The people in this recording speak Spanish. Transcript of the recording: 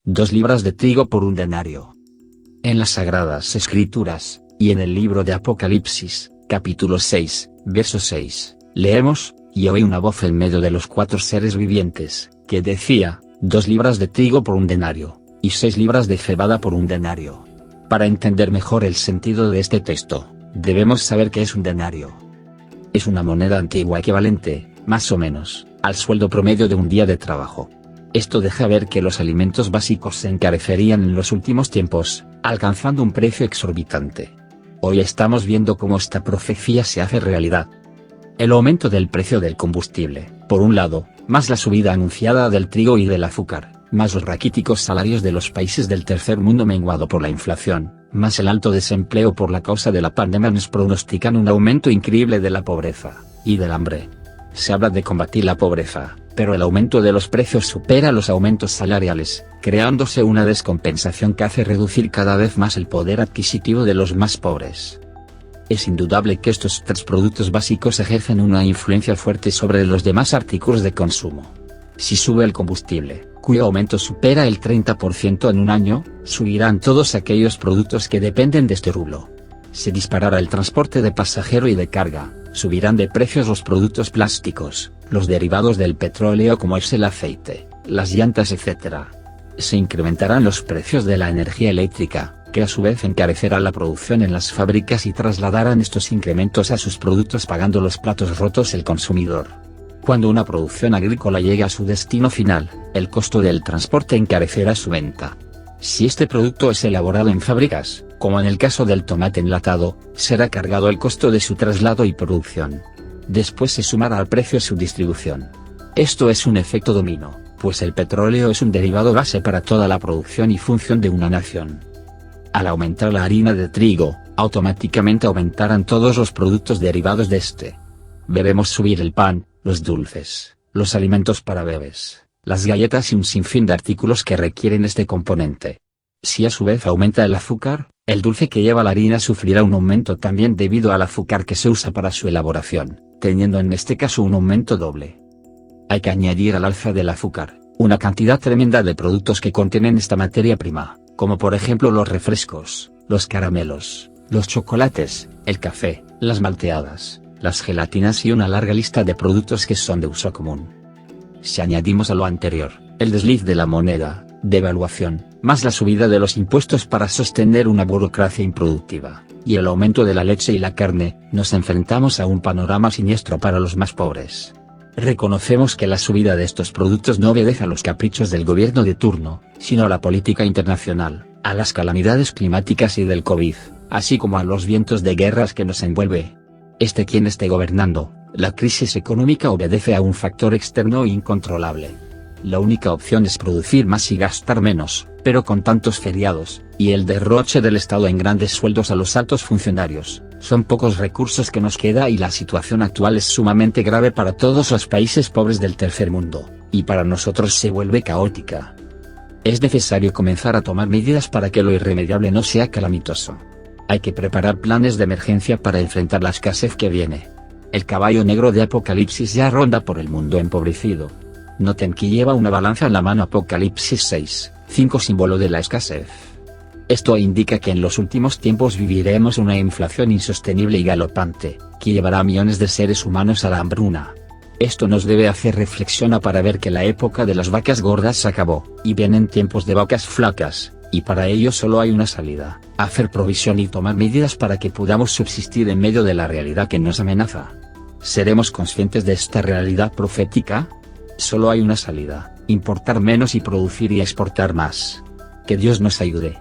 2 libras de trigo por 1 denario. En las Sagradas Escrituras, y en el libro de Apocalipsis, capítulo 6, verso 6, leemos: y oí una voz en medio de los 4 seres vivientes, que decía: 2 libras de trigo por 1 denario, y 6 libras de cebada por 1 denario. Para entender mejor el sentido de este texto, debemos saber qué es un denario. Es una moneda antigua equivalente, más o menos, al sueldo promedio de un día de trabajo. Esto deja ver que los alimentos básicos se encarecerían en los últimos tiempos, alcanzando un precio exorbitante. Hoy estamos viendo cómo esta profecía se hace realidad. El aumento del precio del combustible, por un lado, más la subida anunciada del trigo y del azúcar, más los raquíticos salarios de los países del tercer mundo menguado por la inflación, más el alto desempleo por la causa de la pandemia nos pronostican un aumento increíble de la pobreza, y del hambre. Se habla de combatir la pobreza, pero el aumento de los precios supera los aumentos salariales, creándose una descompensación que hace reducir cada vez más el poder adquisitivo de los más pobres. Es indudable que estos 3 productos básicos ejercen una influencia fuerte sobre los demás artículos de consumo. Si sube el combustible, cuyo aumento supera el 30% en un año, subirán todos aquellos productos que dependen de este rublo. Si disparara el transporte de pasajero y de carga, subirán de precios los productos plásticos, los derivados del petróleo como es el aceite, las llantas etc. Se incrementarán los precios de la energía eléctrica, que a su vez encarecerá la producción en las fábricas y trasladarán estos incrementos a sus productos pagando los platos rotos el consumidor. Cuando una producción agrícola llegue a su destino final, el costo del transporte encarecerá su venta. Si este producto es elaborado en fábricas, como en el caso del tomate enlatado, será cargado el costo de su traslado y producción. Después se sumará al precio su distribución. Esto es un efecto dominó, pues el petróleo es un derivado base para toda la producción y función de una nación. Al aumentar la harina de trigo, automáticamente aumentarán todos los productos derivados de este. Debemos subir el pan, los dulces, los alimentos para bebés, las galletas y un sinfín de artículos que requieren este componente. Si a su vez aumenta el azúcar, el dulce que lleva la harina sufrirá un aumento también debido al azúcar que se usa para su elaboración, teniendo en este caso un aumento doble. Hay que añadir al alza del azúcar, una cantidad tremenda de productos que contienen esta materia prima, como por ejemplo los refrescos, los caramelos, los chocolates, el café, las malteadas, las gelatinas y una larga lista de productos que son de uso común. Si añadimos a lo anterior, el desliz de la moneda, devaluación, más la subida de los impuestos para sostener una burocracia improductiva, y el aumento de la leche y la carne, nos enfrentamos a un panorama siniestro para los más pobres. Reconocemos que la subida de estos productos no obedece a los caprichos del gobierno de turno, sino a la política internacional, a las calamidades climáticas y del COVID, así como a los vientos de guerras que nos envuelve. Quien esté gobernando, la crisis económica obedece a un factor externo incontrolable. La única opción es producir más y gastar menos, pero con tantos feriados, y el derroche del Estado en grandes sueldos a los altos funcionarios, son pocos recursos que nos queda y la situación actual es sumamente grave para todos los países pobres del tercer mundo, y para nosotros se vuelve caótica. Es necesario comenzar a tomar medidas para que lo irremediable no sea calamitoso. Hay que preparar planes de emergencia para enfrentar la escasez que viene. El caballo negro de Apocalipsis ya ronda por el mundo empobrecido. Noten que lleva una balanza en la mano. Apocalipsis 6, 5, símbolo de la escasez. Esto indica que en los últimos tiempos viviremos una inflación insostenible y galopante, que llevará a millones de seres humanos a la hambruna. Esto nos debe hacer reflexionar para ver que la época de las vacas gordas se acabó, y vienen tiempos de vacas flacas, y para ello solo hay una salida: hacer provisión y tomar medidas para que podamos subsistir en medio de la realidad que nos amenaza. ¿Seremos conscientes de esta realidad profética? Solo hay una salida: importar menos y producir y exportar más. Que Dios nos ayude.